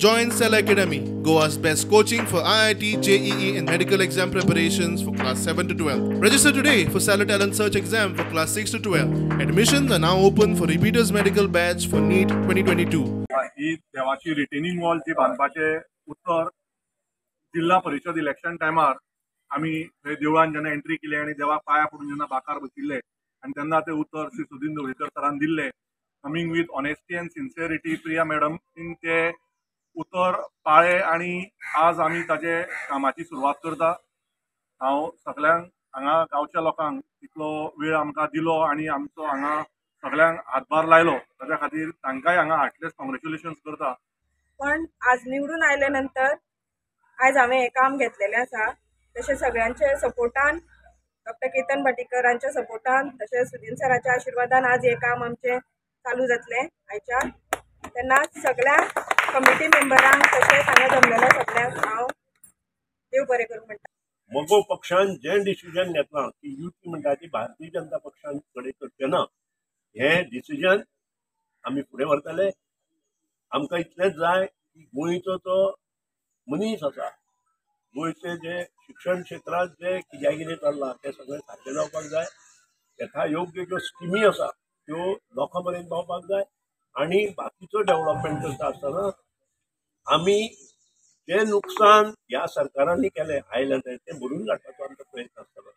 Join Cell Academy, Goa's best coaching for IIT, JEE and medical exam preparations for class 7 to 12. Register today for Cell Talent Search exam for class 6 to 12. Admissions are now open for repeaters medical batch for NEET 2022. ही देवाची retaining wall जी बांधपाचे उत्तर जिल्हा परिषद election टायमार आमी देवळान जेन्ना entry केली आणि देवाक पाया पडून जेन्ना बाकार बशिल्ले आणि तेन्ना ते उत्तर श्री सुदीन ढवळीकर सरान दिल्ले coming with honesty end sincerity. Priya madam ते उत्तर पाळे आणि आज आमी ताजे कामाची सुरवात करता. हांव सगळ्यांक हांगा गांवच्या लोकांक इतलो वेळ आमकां दिलो आणि आमचो हांगा सगळ्यांक हातभार लायलो ताच्या खातीर तांकांय हांगा हार्टलेस कॉंग्रॅच्युलेशन्स करता. पण आज निवडून आयले नंतर आज हांवें हें काम घेतलेलें आसा. तशें सगळ्यांच्या सपोर्टान, डॉक्टर केतन भाटीकरांच्या सपोर्टान, तशेंच सुदीन सराच्या आशिर्वादान आज हें काम आमचें चालू जातलें आयच्यान. तेन्ना सगळ्या कमिटी मेंबरांक तशेंच हांगा जमलेल्या सगळ्यांक हांव देव बरें करूं म्हणटा. मगो पक्षान जे डिसिजन घेतलां की युती मंडळाची भारतीय जनता पक्षान कडेन करचें ना, हे डिसिजन आमी फुडें व्हरतले. आमकां इतलेंच जाय की गोंयचो तो मनीस आसा, गोंयचे जे शिक्षण क्षेत्रांत जे कितें चल्लां तें सगळें सारकें जावपाक जाय. तेका योग्य ज्यो स्किमी आसा त्यो लोकां पर्यंत पावपाक जाय आणि बाकीचो डेव्हलपमेंट करता आसतना आमी जे नुकसान ह्या सरकारांनी केलें आयल्या तें भरून काडपाचो आमचो प्रयत्न आसतलो.